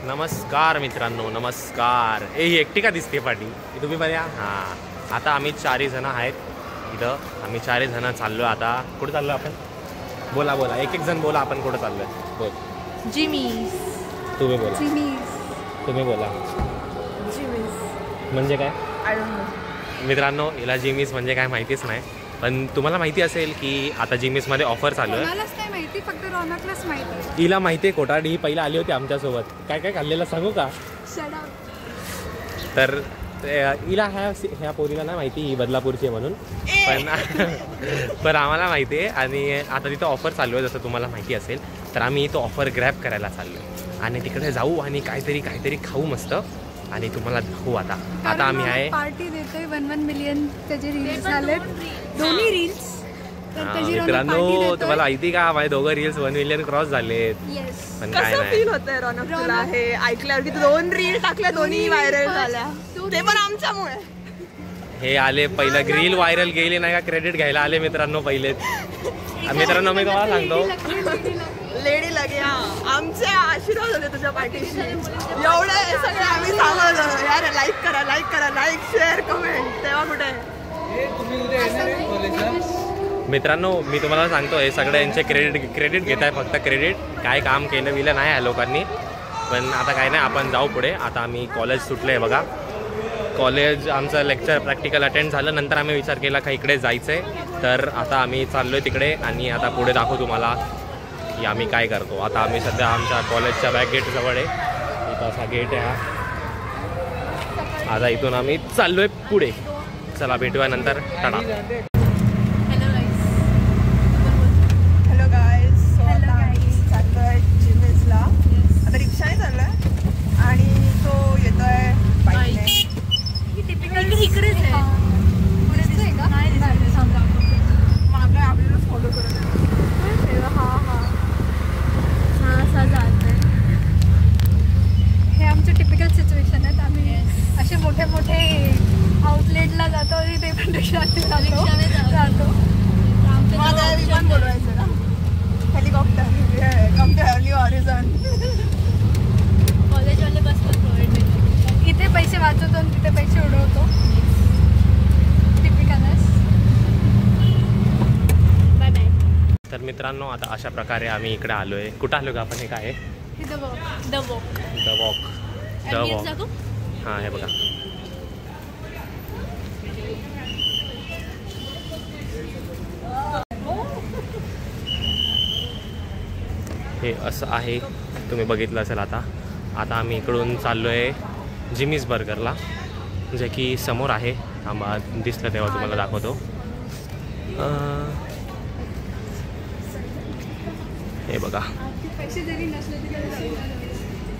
नमस्कार मित्रांनो, नमस्कार. ही एकटी का दिसते पाठी? तुम्ही बऱ्या? हां, आता आम्ही 4 जण आहेत इथं. आम्ही 4 जण चाललो. आता कुठे चाललो आपण? बोला बोला, एक एक जण बोला. आपण कुठे चाललोय? बोल. जिमीज. तुम्ही बोला. जिमीज. तुम्ही बोला. जिमीज म्हणजे काय? I don't know. मित्रांनो, हिला जिमीज म्हणजे काय माहितीच नाही, पण तुम्हाला माहिती असेल की आता जिमीजमध्ये ऑफर चालू आहे. मलाच नाही माहिती, फक्त रौनकलाच माहिती. हिला माहिती आहे. कोटाडी ही पहिला आली होती आमच्यासोबत. काय काय खाल्लेलं सांगू का? तर हिला ह्या पोरीला नाही माहिती ही बदलापूरची आहे म्हणून, पण आम्हाला माहिती आहे. आणि आता तिथं ऑफर चालू आहे, जसं तुम्हाला माहिती असेल. तर आम्ही तो ऑफर ग्रॅब करायला चाललो आहे आणि तिकडे जाऊ आणि काहीतरी खाऊ मस्त आणि तुम्हाला दाखवू. आता आम्ही आहे पार्टी देतोय. 1 मिलियन त्याचे रील्स झालेत, दोन्ही रील्स. मित्रांनो, तुम्हाला माहिती का माझे 2 रील्स 1 मिलियन क्रॉस झालेत. पण काय नाही फील होतंय रौनक तुला हे ऐकल्यावर की 2 रील टाकल्या, दोन्ही व्हायरल झाल्या, ते पण आमच्यामुळे. हे आले पहिलं रील व्हायरल गेली नाही का क्रेडिट घ्यायला आले मित्रांनो पहिलेच. मित्रांनो मी तुम्हाला सांगतो, लेडी लगे आमचे आशीर्वाद होते तुझ्या पाठीशी. एवढे सगळे आम्ही सांगतो यार, लाईक करा, लाईक शेअर कमेंट. तेव्हा कुठे मित्रांनो मी तुम्हाला सांगतो, हे सगळं यांचे क्रेडिट घेत आहे. फक्त क्रेडिट, काय काम केलं विलं नाही या लोकांनी. पण आता काय नाही, आपण जाऊ पुढे. आता आम्ही कॉलेज सुटलं आहे बघा. कॉलेज आमचं लेक्चर प्रॅक्टिकल अटेंड झालं. नंतर आम्ही विचार केला का इकडे जायचं आहे, तर आता आम्ही चाललो आहे तिकडे. आणि आता पुढे दाखवू तुम्हाला की आम्ही काय करतो. आता आम्ही सध्या आमच्या कॉलेजच्या बॅक गेटजवळ आहे. इथं असा गेट आहे हा. आता इथून आम्ही चाललो आहे पुढे. चला भेटूया नंतर. टाटा. Hello guys. चाललोय जिमेजला. आता रिक्षाने चाललोय आणि तो येतोय बाईकने. इकडेच आहे. मागे आपल्याला फॉलो करत आहे. हे आमचे टिपिकल सिच्युएशन आहेत. आम्ही असे मोठे आउटलेटला जातो आणि ते पण रिक्षाने जातो. विमान बोलवायचं ना, हेलिकॉप्टर कम टू हॅव्हली हॉरिझॉन. कॉलेजवाले बस पण प्रोव्हाइड करतात. इथे पैसे वाचवतो आणि तिथे पैसे उडवतो. टिपिकलच. Bye bye. तर मित्रांनो, आता अशा प्रकारे आम्ही इकडे आलो आहे. कुठं आलो का आपण? हे काय आहे? The walk. हां, हे बघा. हे असं आहे, तुम्ही बघितलं असेल. आता आम्ही इकडून चाललो आहे जिमीज बर्गरला, जे की समोर आहे. आम्हाला दिसलं तेव्हा तुम्हाला दाखवतो. हे बघा,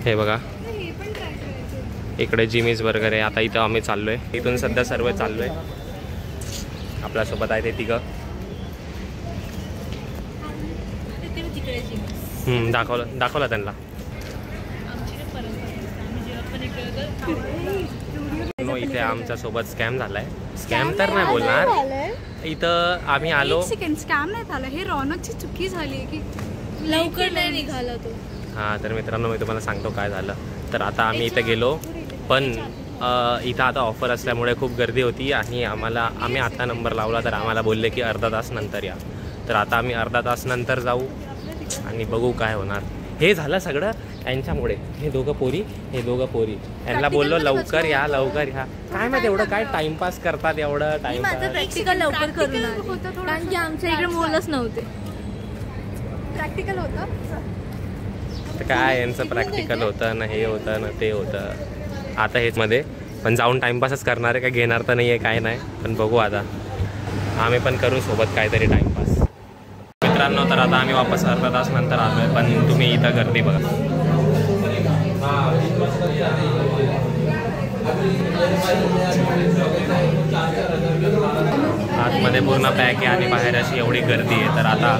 हे बघा, इकडे जिमीज बर्गर आहे. आता इथं आम्ही चाललो आहे. इथून सध्या सर्व चाललो आहे. आपल्यासोबत आहे ते तिघं. दाखवला त्यांना. इथे आमच्या सोबत स्कॅम झालाय. स्कॅम तर नाही बोलणार, इथं आम्ही आलो. स्कॅम नाही झालं, हे रौनकची चुकी झाली की लवकर नाही निघाला तो. हां, तर मित्रांनो मी तुम्हाला सांगतो काय झालं. तर आता आम्ही इथं गेलो, पण इथं आता ऑफर असल्यामुळे खूप गर्दी होती. आणि आम्ही आता नंबर लावला तर आम्हाला बोलले की अर्धा तास नंतर या. तर आता आम्ही अर्धा तास नंतर जाऊ आणि बघू काय होणार. हे झालं सगळं यांच्यामुळे. हे दोघं पोरी यांना बोललो लवकर या. काय माहिती एवढं काय टाइमपास करतात, एवढं टाइमपास. प्रॅक्टिकल लवकर करून कारण की आमच्या इकडे मुलंच नव्हते. प्रॅक्टिकल होतं तर काय यांचं प्रॅक्टिकल होतं ना, हे होतं ना, ते होतं. आता हेच मध्ये पण जाऊन टाइमपासच करणार आहे. काय घेणार तर नाही आहे, काय नाही. पण बघू आता, आम्ही पण करू सोबत काहीतरी टाइमपास. मित्रांनो, तर आता आम्ही वापस अर्धा तास नंतर आलो आहे. पण तुम्ही इथं गर्दी बघा. आतमध्ये पूर्ण पॅक आहे आणि बाहेर अशी एवढी गर्दी आहे. तर आता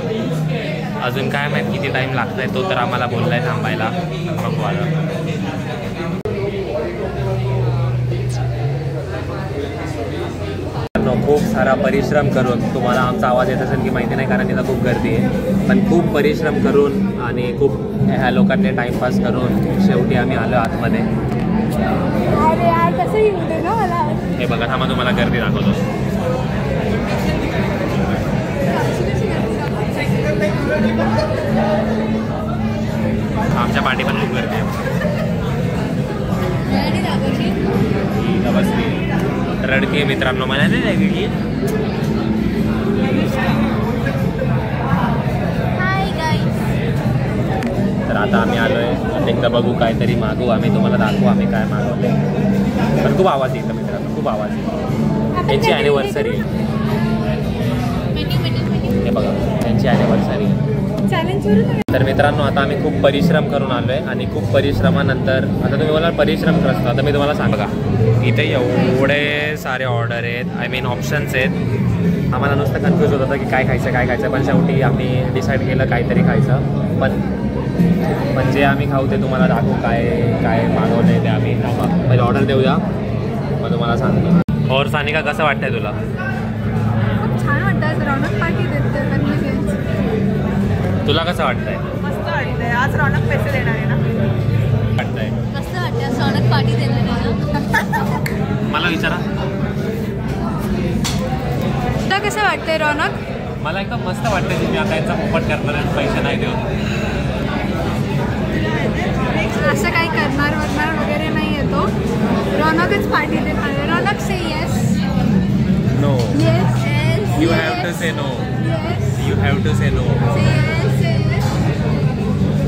अजून काय माहीत किती टाईम लागत आहे. तो तर आम्हाला बोलला आहे थांबायला. बघू आता. खूप सारा परिश्रम करून, तुम्हाला आमचा आवाज येत असेल की माहिती नाही कारण इथं खूप गर्दी आहे, पण खूप परिश्रम करून आणि खूप ह्या लोकांनी टाइमपास करून शेवटी आम्ही आलो आतमध्ये. अरे यार कसं येऊ दे ना मला. हे बघा थांबा तुम्हाला गर्दी दाखवतो. आमच्या पाठी पण खूप गर्दी आहे. रडकी मित्रांनो मला नाही लागली. तर आता आम्ही आलोय. एकदा बघू काहीतरी मागू आम्ही. तुम्हाला दाखवू आम्ही काय मागवले. पण खूप आवाज येतो मित्रांनो, खूप आवाज येतो. यांची ॲनिव्हर्सरी आहे. हे बघा त्यांची ॲनिव्हर्सरी आहे. तर मित्रांनो आता आम्ही खूप परिश्रम करून आलो आहे आणि खूप परिश्रमानंतर आता तुम्ही मला परिश्रम करता. आता मी तुम्हाला सांगा इथे एवढे सारे ऑर्डर आहेत, आय मीन ऑप्शन्स आहेत. आम्हाला नुसतं कन्फ्यूज होत होतं की काय खायचं. पण शेवटी आम्ही डिसाईड केलं काहीतरी खायचं. पण जे आम्ही खाऊ ते तुम्हाला दाखवू. काय मागवलं आहे ते आम्ही पहिले ऑर्डर देऊया मग तुम्हाला सांगतो. और सानिका कसं वाटतंय तुला? खूप छान वाटतं. रौनक पार्टी देते. तुला कसं वाटतंय? मस्त वाटतंय. आज रौनक पैसे देणार आहे ना. वाटतंय कसं वाटतं? रौनक पार्टी देणार आहे ना. मला विचारा तुला कसं वाटतंय रौनक? मला एकदम मस्त वाटतं की मी आता यांचा पोपट करणार आणि पैसे नाही देऊन. असं काही करणार वगैरे नाही येतो. रौनकच पार्टी देणार आहे. Raunak say yes. No. Yes. You have to say no. Yes. You have to say no. Say yes. Say yes.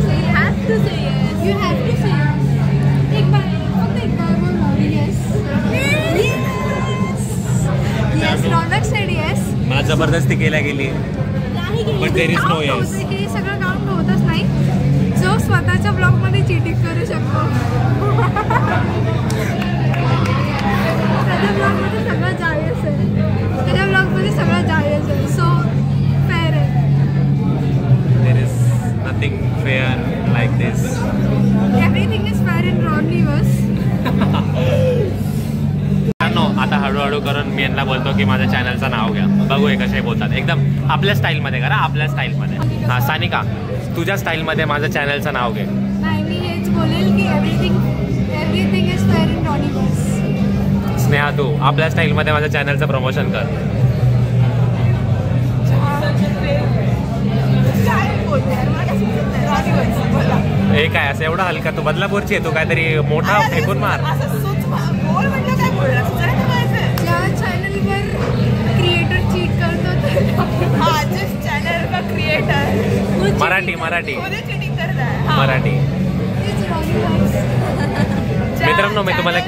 So you have to say yes. You have to say yes. एक बार बोल ना. Yes. Yes. Yes. रौनक said yes. मला जबरदस्ती केल्या गेली. But there is no yes. हे सगळं count होतच नाही. जो स्वतःच्या ब्लॉगमध्ये चीटिंग करू शकतो. त्याच्या ब्लॉगमध्ये सगळं जायच आहे. त्याच्या ब्लॉगमध्ये सगळं जायच आहे. सो फेअर आहे. There is nothing fair like this. Everything is fair in Roniverse. आता हळूहळू करून मी यांना बोलतो की माझ्या चॅनलचं नाव घ्या. बघू हे कसे बोलतात. एकदम आपल्या स्टाईलमध्ये करा. आपल्या स्टाईलमध्ये. हां सानिका तुझ्या स्टाईलमध्ये माझ्या चॅनलचं नाव घे. नाही मी हेच बोलेल की everything is fair in Ronniverse. Sneha तू आपल्या स्टाईलमध्ये माझ्या चॅनलचं प्रमोशन कर. हे काय असं एवढं हलका? तू बदलापूरची आहे. तू काहीतरी मोठा फेकून मार. ज्या चॅनलवर क्रिएटर चीट करतो क्रिएटर मराठी मराठी मित्रांनो मी तुम्हाला एक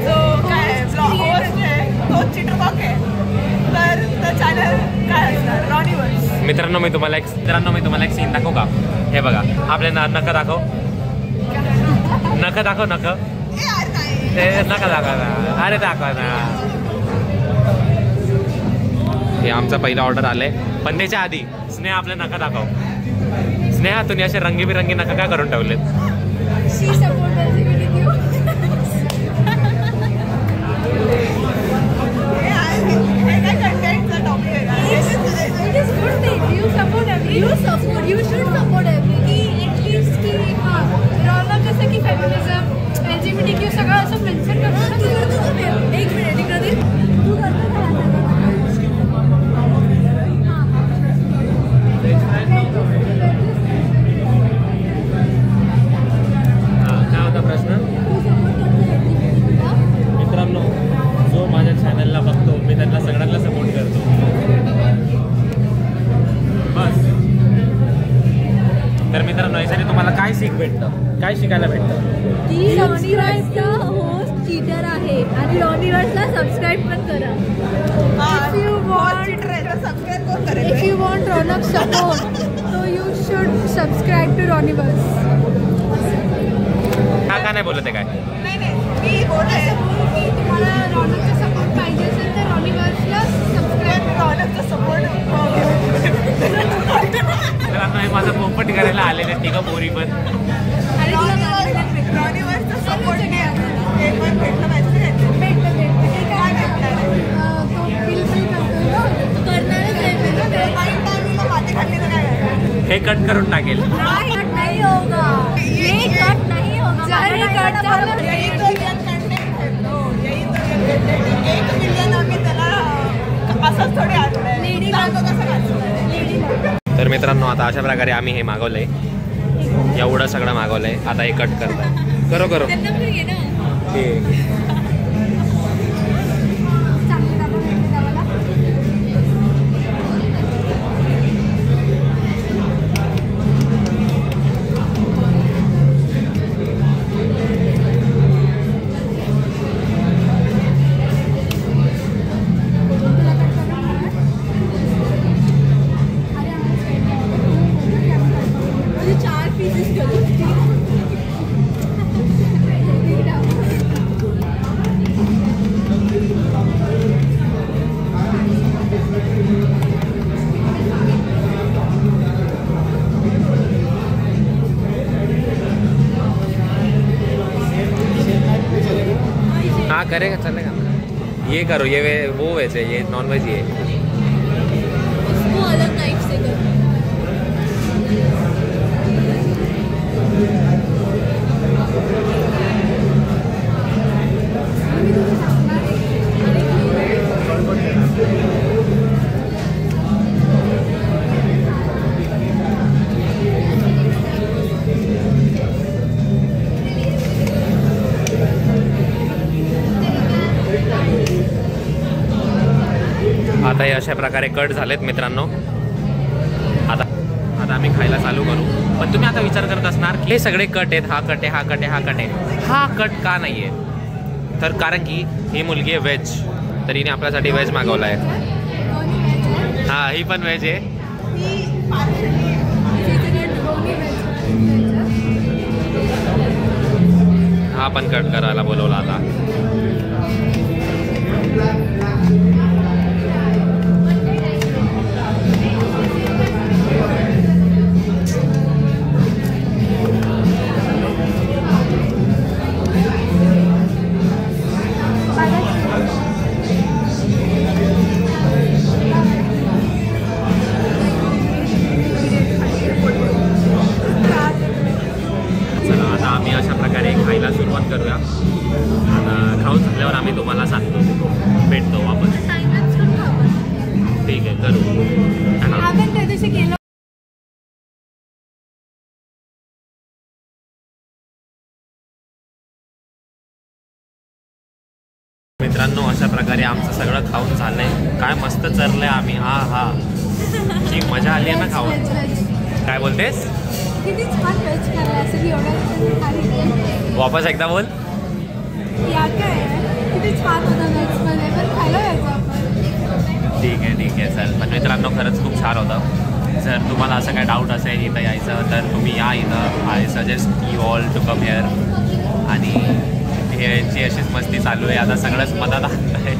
जो काय होस्ट आहे तो चित्रपट आहे. तर चॅनल काय असणार? रॉनिवर्स. मित्रांनो मी तुम्हाला एक सीन दाखवू का? हे बघा आपले नख दाखव. नख दाखव. नख नका दाखवा ना. अरे दाखवा ना. हे आमचा पहिला ऑर्डर आले. पण त्याच्या आधी स्नेहा आपले नख दाखव. स्नेहा तुम्ही असे रंगीबिरंगी नख काय करून ठेवलेत? शी support LGBTQ. It is good thing. You support everything. You should support everything. At least की रौनक जसं की फेमिनिझम LGBTQ सगळं असं मेन्शन करतो ना. एक मिनिट इकडे दे. तू करतो का? काय होता प्रश्न? मित्रांनो जो माझ्या चॅनलला बघतो मी त्यांना सगळ्यांना सपोर्ट करतो. बस. तर मित्रांनो यासाठी तुम्हाला काय काय शिकायला भेटतं? की रॉनिवर्सचा होस्ट चीटर आहे आणि रॉनिवर्सला सबस्क्राईब पण करा. If you want Ronak support, so you should subscribe to Roniverse. का नाही बोलत आहे काय? मी बोलते की तुम्हाला रौनकचा सपोर्ट पाहिजे असेल तर रॉनिवर्सला सबस्क्राईब. रौनकचा सपोर्ट. तर माझं पोपट करायला आलेले तिघं पोरी पण. आणि रॉनिवर्सचा सपोर्ट हे पण भेटलं पाहिजे. भेटतं ते काय भेटणार तो बिल करतोय ना. करणारच आहे. माती खाल्ली तर काय? हे कट करून टाकेल. नाही मित्रांनो आता अशा प्रकारे आम्ही हे मागवलंय, एवढं सगळं मागवलंय. आता हे कट करताय. करो करो हाँ करेगा चलेगा. ये करो, ये वो वेज है, ये नॉन वेज ही है. उसको अलग टाइप से करो. आता हे अशा प्रकारे कट झालेत मित्रांनो. आता आम्ही खायला चालू करू. पण तुम्ही आता विचार करत असणार की हे सगळे कट आहेत, हा कट आहे, हा कट आहे, हा कट आहे. हा कट का नाही आहे? तर कारण की ही मुलगी आहे व्हेज, तर हिने आपल्यासाठी व्हेज मागवला आहे. हा ही पण व्हेज आहे. हा पण कट करायला बोलवला आता. खायला सुरुवात करूया. आता खाऊन झाल्यावर आम्ही तुम्हाला सांगतो, भेटतो वापस. ठीक आहे करू. मित्रांनो अशा प्रकारे आमचं सगळं खाऊन झालंय. काय मस्त चरलंय आम्ही. हा हा जी मजा आली आहे ना खाऊन. काय बोलतेस? किती छान वेज करायला असं की एवढं वापस एकदा बोल. या काय किती छान होतं वेजमध्ये, पण खायला यायचं आपण. ठीक आहे चल. पण मित्रांनो खरंच खूप छान होतं. जर तुम्हाला असं काय डाऊट असेल इथं यायचं तर तुम्ही या इथं. I suggest you all to come here. आणि ह्याची अशीच मस्ती चालू आहे. आता सगळंच मदत आहे.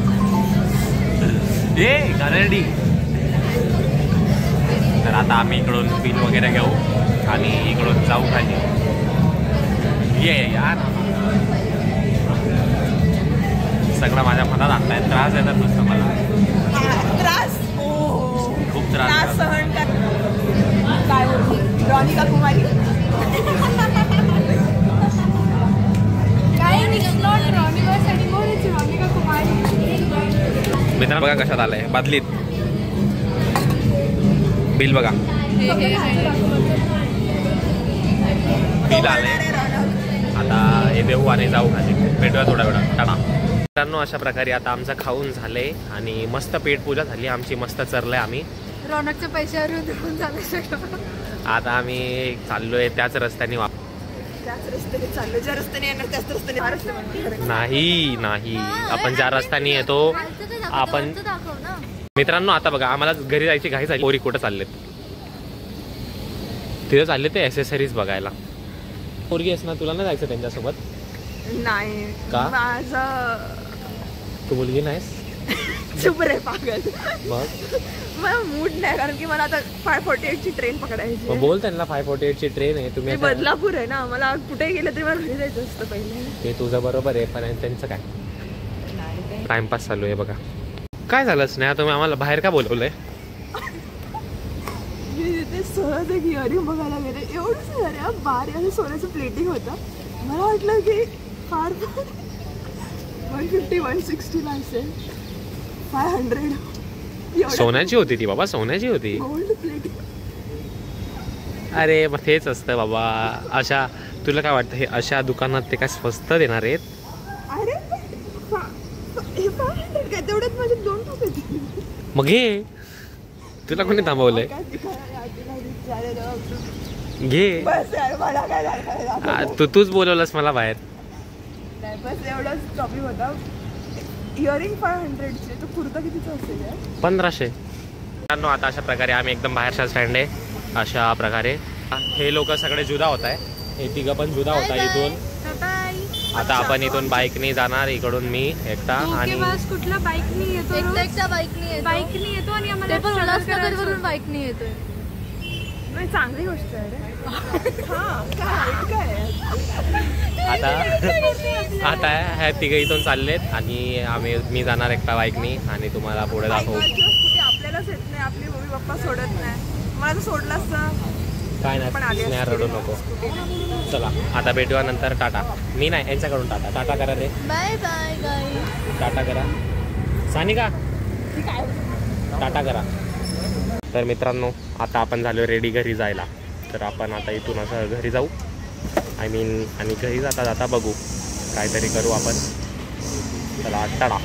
ये गारडी. तर आता आम्ही इकडून बिल वगैरे घेऊ आणि इकडून जाऊ खाली. ये यार सगळं माझ्या मनात आणताय. त्रास येतात नुसतं मला. त्रास खूप त्रास सहन कर. काय बोलते रॉनिका कुमारी. काय निघणार रॉनिकासाठी बोलायची रॉनिका कुमारी. मित्रांनो बघा कशात आलंय बादलीत. बिल बघा. बिल आलंय. आता हे देऊ आणि जाऊ खाली. भेटूया थोड्या वेळात. टाटा. मित्रांनो अशा प्रकारे आता आमचं खाऊन झालंय आणि मस्त पेटपूजा झाली आमची. मस्त चरलंय आम्ही. रौनकच्या पैशावर धरून झालं सगळं. आता आम्ही चाललोय त्याच रस्त्याने. त्याच रस्त्याने चाललो. ज्या रस्त्याने येणार त्याच रस्त्याने. नाही आपण ज्या रस्त्याने येतो आपण. मित्रांनो आता बघा आम्हाला घरी जायची घाई झाली. पोरी कुठं चाललेत? तिथे चालले ते ॲक्सेसरीज बघायला. पोरगी आहेस ना, तुला नाही जायचं त्यांच्यासोबत? नाही का? माझं तू मुलगी नाहीस? चुप रे पागल. मग मला मूड नाही, कारण की मला आता 548 ची ट्रेन पकडायची. मग बोल त्यांना 548 ची ट्रेन आहे. तुम्ही बदलापूर आहे ना, मला कुठे गेलं तरी मला घरी जायचं असतं पहिले. ते तुझं बरोबर आहे, पण त्यांचं काय टाइमपास चालू आहे बघा. काय झालं स्नेहा, तुम्ही आम्हाला बाहेर का बोलवलंय? मी तिथे सहज एक इयरिंग बघायला गेले. एवढंच अरे बारीक आणि सोन्याचं प्लेटिंग होतं. मला वाटलं की फार 150-160 ला असेल. 500 सोन्याची होती ती बाबा, सोन्याची होती. Gold plating. अरे मग तेच असतं बाबा. अशा तुला काय वाटतं हे अशा दुकानात ते काय स्वस्त देणार आहेत? अरे हे 500 काय तेवढ्यात माझे 2 टॉप येतील. मग घे. तुला कोणी थांबवलंय? घे. बस यार मला काय झालं. तूच बोलवलंस मला बाहेर. नाही बस एवढाच प्रॉब्लेम होता. इयरिंग 500चे तो कुर्ता कितीचा असेल यार? 1500. आता अशा प्रकारे आम्ही एकदम बाहेरच्या स्टँड आहे. अशा प्रकारे हे लोक सगळे जुदा होत आहे. हे तिघं पण जुदा होता इथून. आता आपण इथून बाईकने जाणार. इकडून मी एकटा आणि कुठला बाईकने येतो? एकटा बाईकने येतो आणि ते पण उल्हासनगर वरून बाईकने येतोय. नाही चांगली गोष्ट आहे रे. काय आता ह्या तिघं इथून चाललेत आणि मी जाणार एकटा बाईकनी आणि तुम्हाला पुढे दाखवू. आपल्यालाच येत नाही. आपली मम्मी पप्पा सोडत नाही. मला तर सोडलं असतं. काय नाही रडू नको. चला आता भेटूया नंतर. टाटा. मी नाही यांच्याकडून टाटा करा रे. बाय बाय गाईस. टाटा करा. सानिका टाटा करा. तर मित्रांनो आता आपण झालो रेडी घरी जायला. तर आपण आता इथून असं घरी जाऊ. आणि घरी जाता बघू काहीतरी करू आपण. चला टाटा.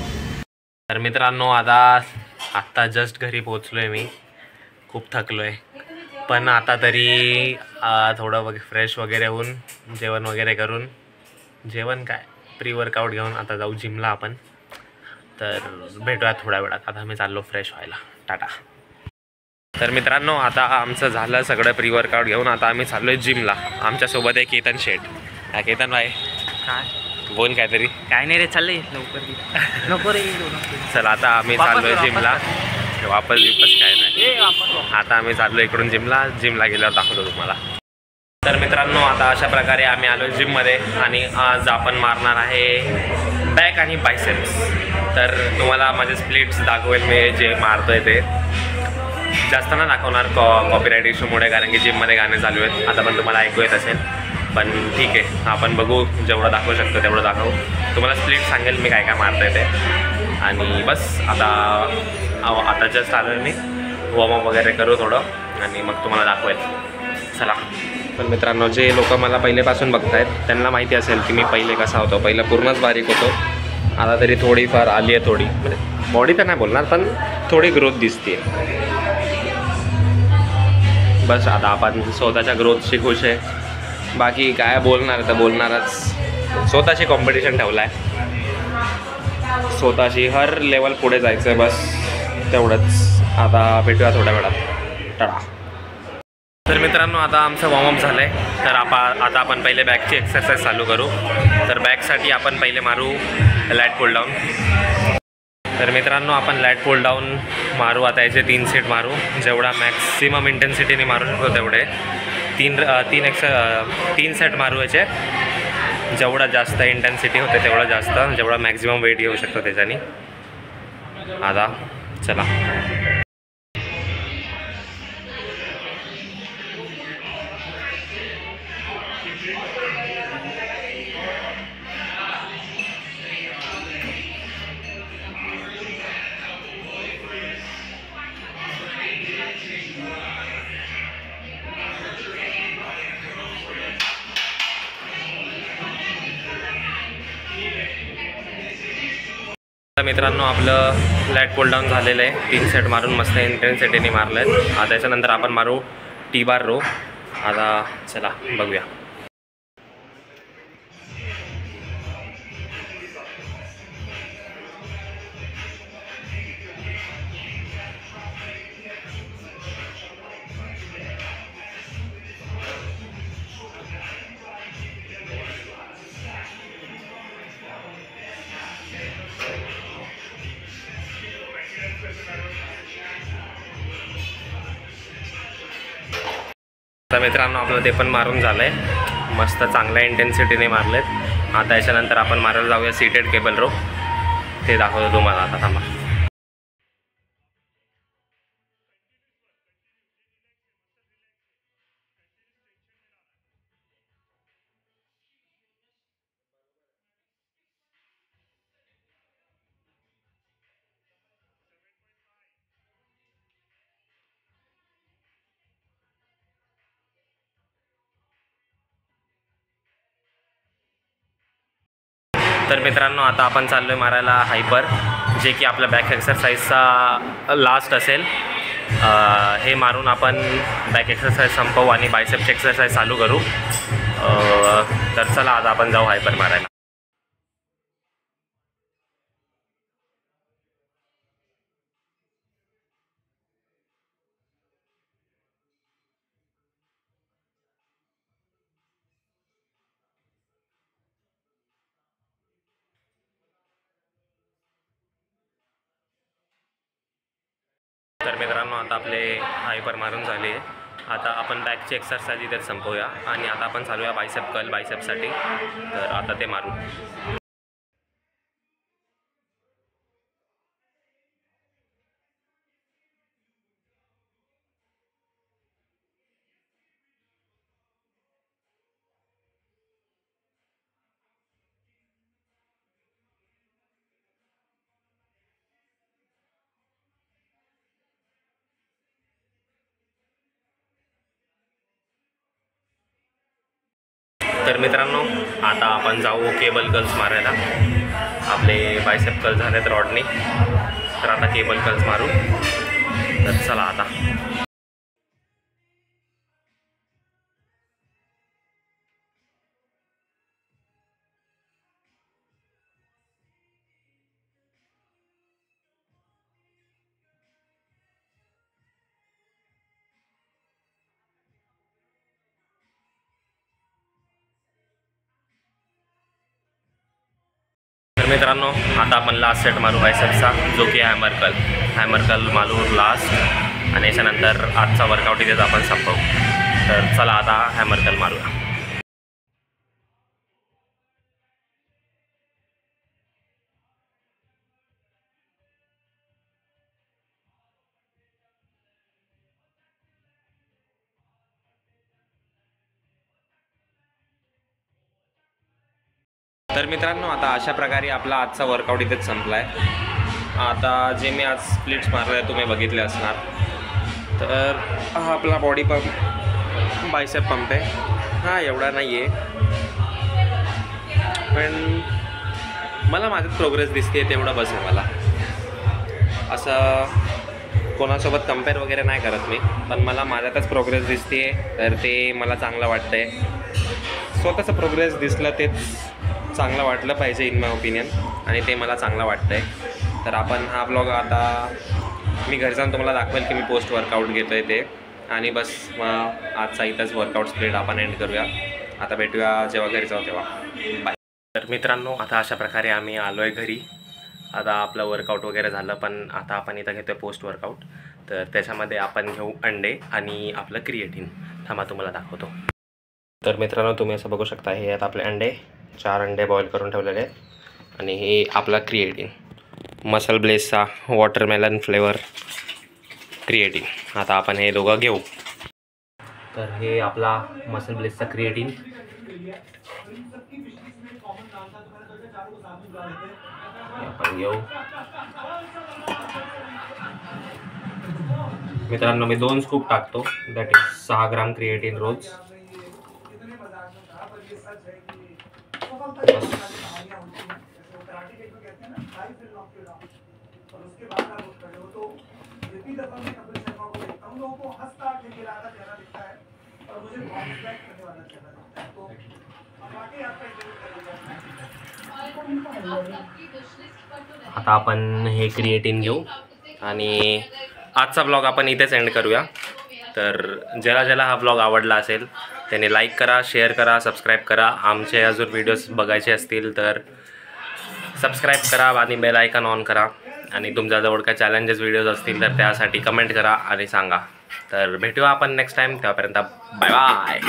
तर मित्रांनो आत्ता जस्ट घरी पोचलो आहे मी. खूप थकलो आहे पण आता तरी थोडं फ्रेश वगैरे होऊन जेवण वगैरे करून प्री वर्कआउट घेऊन आता जाऊ जिमला आपण. तर भेटूया थोड्या वेळात. आता मी चाललो फ्रेश व्हायला. टाटा. तर मित्रांनो आता आमचं झालं सगळं प्री वर्कआउट घेऊन. आता आम्ही चाललो आहे जिमला. आमच्यासोबत आहे केतन शेठ. केतन भाई काय बोल काहीतरी. काय नाही रे चालले लवकर नको रे. चला आता आम्ही चाललो आहे जिमला. वापस काय नाही. आता आम्ही चाललो इकडून जिमला गेल्यावर दाखवतो तुम्हाला. तर मित्रांनो आता अशा प्रकारे आम्ही आलो जिममध्ये आणि आज आपण मारणार आहे बॅक आणि बायसेप्स. तर तुम्हाला माझे स्प्लिट्स दाखवेल मी जे मारतोय ते. जास्त ना दाखवणार कॉपीराईट इश्यूमुळे कारण की जिममध्ये गाणे चालू आहेत. आता पण तुम्हाला ऐकू येत असेल पण ठीक आहे आपण बघू. जेवढं दाखवू शकतो तेवढं दाखवू. तुम्हाला स्प्लिट सांगेल मी काय मारतोय ते. आणि बस आता जस्ट आलो मी. वॉर्मअप वगैरे करू थोडं आणि मग तुम्हाला दाखवेल. चला. पण मित्रांनो जे लोक मला पहिलेपासून बघतायत त्यांना माहिती असेल की मी पहिले कसा होतो. पहिलं पूर्णच बारीक होतो. आता तरी थोडीफार आली आहे. थोडी म्हणजे बॉडी तर नाही बोलणार पण थोडी ग्रोथ दिसते. बस आता आपण स्वतःच्या ग्रोथशी खुश आहे. बाकी काय बोलणार तर बोलणारच. स्वतःची कॉम्पिटिशन ठेवला आहे. स्वतःची हर लेवल पुढे जायचं बस तेवढंच. आता भेटूया थोड्या वेळात. टाटा. तर मित्रांनो आता आमचं वॉर्मअप झालं आहे. तर आता आपण पहिले बॅकची एक्सरसाइज चालू करू. तर बॅकसाठी आपण पहिले मारू लॅट पुल डाऊन. तर मित्रांनो आपण लॅट पुल डाऊन मारू. आता याचे 3 सेट मारू. जेवढा मॅक्सिमम इंटेन्सिटीने मारू शकतो तेवढे 3 सेट मारू याचे. जेवढा जास्त इंटेन्सिटी होते तेवढा जास्त. जेवढा मॅक्झिमम वेट घेऊ शकतो त्याच्याने. आता चला. मित्रांनो आपलं लॅट पुल डाऊन झालेलं आहे. 3 सेट मारून मस्त इंटेन्सिटीने मारलं आहे. आता त्याच्यानंतर आपण मारू टी बार रो. आता चला बघूया. आता मित्रांनो आपलं ते पण मारून झालं आहे. मस्त चांगल्या इंटेन्सिटीने मारलेत. आता याच्यानंतर आपण मारायला जाऊया सीटेड केबल रो. ते दाखवतो तुम्हाला. आता थांबा. तर मित्रांनो आता आपण चाललो आहे मारायला हायपर, जे की आपल्या बॅक एक्सरसाइजचा लास्ट असेल. हे मारून आपण बॅक एक्सरसाइज संपवू आणि बायसेप्स एक्सरसाइज चालू करू. तर चला आता आपण जाऊ हायपर मारायला. तर मित्रांनो आता आपले हायपर मारून झाले. आता आपण बॅकची एक्सरसाइज इथे संपवूया आणि आता आपण चालूया बायसेपसाठी. तर आता ते मारू. तर मित्रांनो आता आपण जाऊ केबल कर्ल्स मारायला. आपले बायसेप कर्ल झालेत रॉडने, तर आता केबल कर्ल्स मारू. तर चला आता. मित्रांनो आता आपण लास्ट सेट मारू बायसेप्सचा, जो की हॅमर कर्ल मारू लास्ट आणि याच्यानंतर आजचा वर्कआउट इथेच आपण संपवू. तर चला आता हॅमर कर्ल मारूया. तर मित्रांनो आता अशा प्रकारे आपला आजचा वर्कआउट इथेच संपला आहे. आता जे मी आज स्प्लिट्स मारले आहे तुम्ही बघितले असणार. तर हा आपला बॉडी पंप बायसेप पंप आहे. हा एवढा नाही आहे, पण मला माझ्यात प्रोग्रेस दिसते तेवढं बस आहे. मला असं कोणासोबत कम्पेअर वगैरे नाही करत मी, पण मला माझ्यातच प्रोग्रेस दिसते, तर ते मला चांगलं वाटतं आहे. स्वतःचं प्रोग्रेस दिसलं तेच चांगलं वाटलं पाहिजे इन माय ओपिनियन, आणि ते मला चांगलं वाटतं आहे. तर आपण हा ब्लॉग आता मी घरी जाऊन तुम्हाला दाखवेल की मी पोस्ट वर्कआउट घेतो आहे ते, आणि बस मग आजचा इथंच वर्कआउट स्प्लिट आपण एंड करूया. आता भेटूया जेव्हा घरी जाऊ तेव्हा. बाय. तर मित्रांनो आता अशा प्रकारे आम्ही आलो आहे घरी. आता आपलं वर्कआउट वगैरे झालं, पण आता आपण इथं घेतो आहे पोस्ट वर्कआउट. तर त्याच्यामध्ये आपण घेऊ अंडे आणि आपलं क्रिएटिन. थांबा तुम्हाला दाखवतो. तर मित्रांनो तुम्ही असं बघू शकता, हे आहेत आपले अंडे. 4 अंडे बॉईल करून ठेवलेले आहेत, आणि हे आपला क्रिएटिन मसल ब्लेसचा वॉटरमेलन फ्लेवर क्रिएटिन. आता आपण हे दोघं घेऊ. तर हे आपला मसल ब्लेसचा क्रिएटिन. आपण घेऊ. मित्रांनो मी 2 स्कूप टाकतो, दॅट इज 6 ग्राम क्रिएटिन रोज. आता आपण हे क्रिएटिन घेऊ आणि आजचा ब्लॉग आपण इथेच एंड करूया. तर ज्याला हा ब्लॉग आवडला असेल त्याने लाईक करा, शेअर करा, सबस्क्राईब करा. आमचे अजून व्हिडिओज बघायचे असतील तर सबस्क्राईब करा आणि बेल आयकॉन ऑन करा. आणि तुमच्याजवळ काय चॅलेंजेस व्हिडिओज असतील तर त्यासाठी कमेंट करा आणि सांगा. तर भेटूया आपण नेक्स्ट टाईम. तेव्हापर्यंत बाय बाय.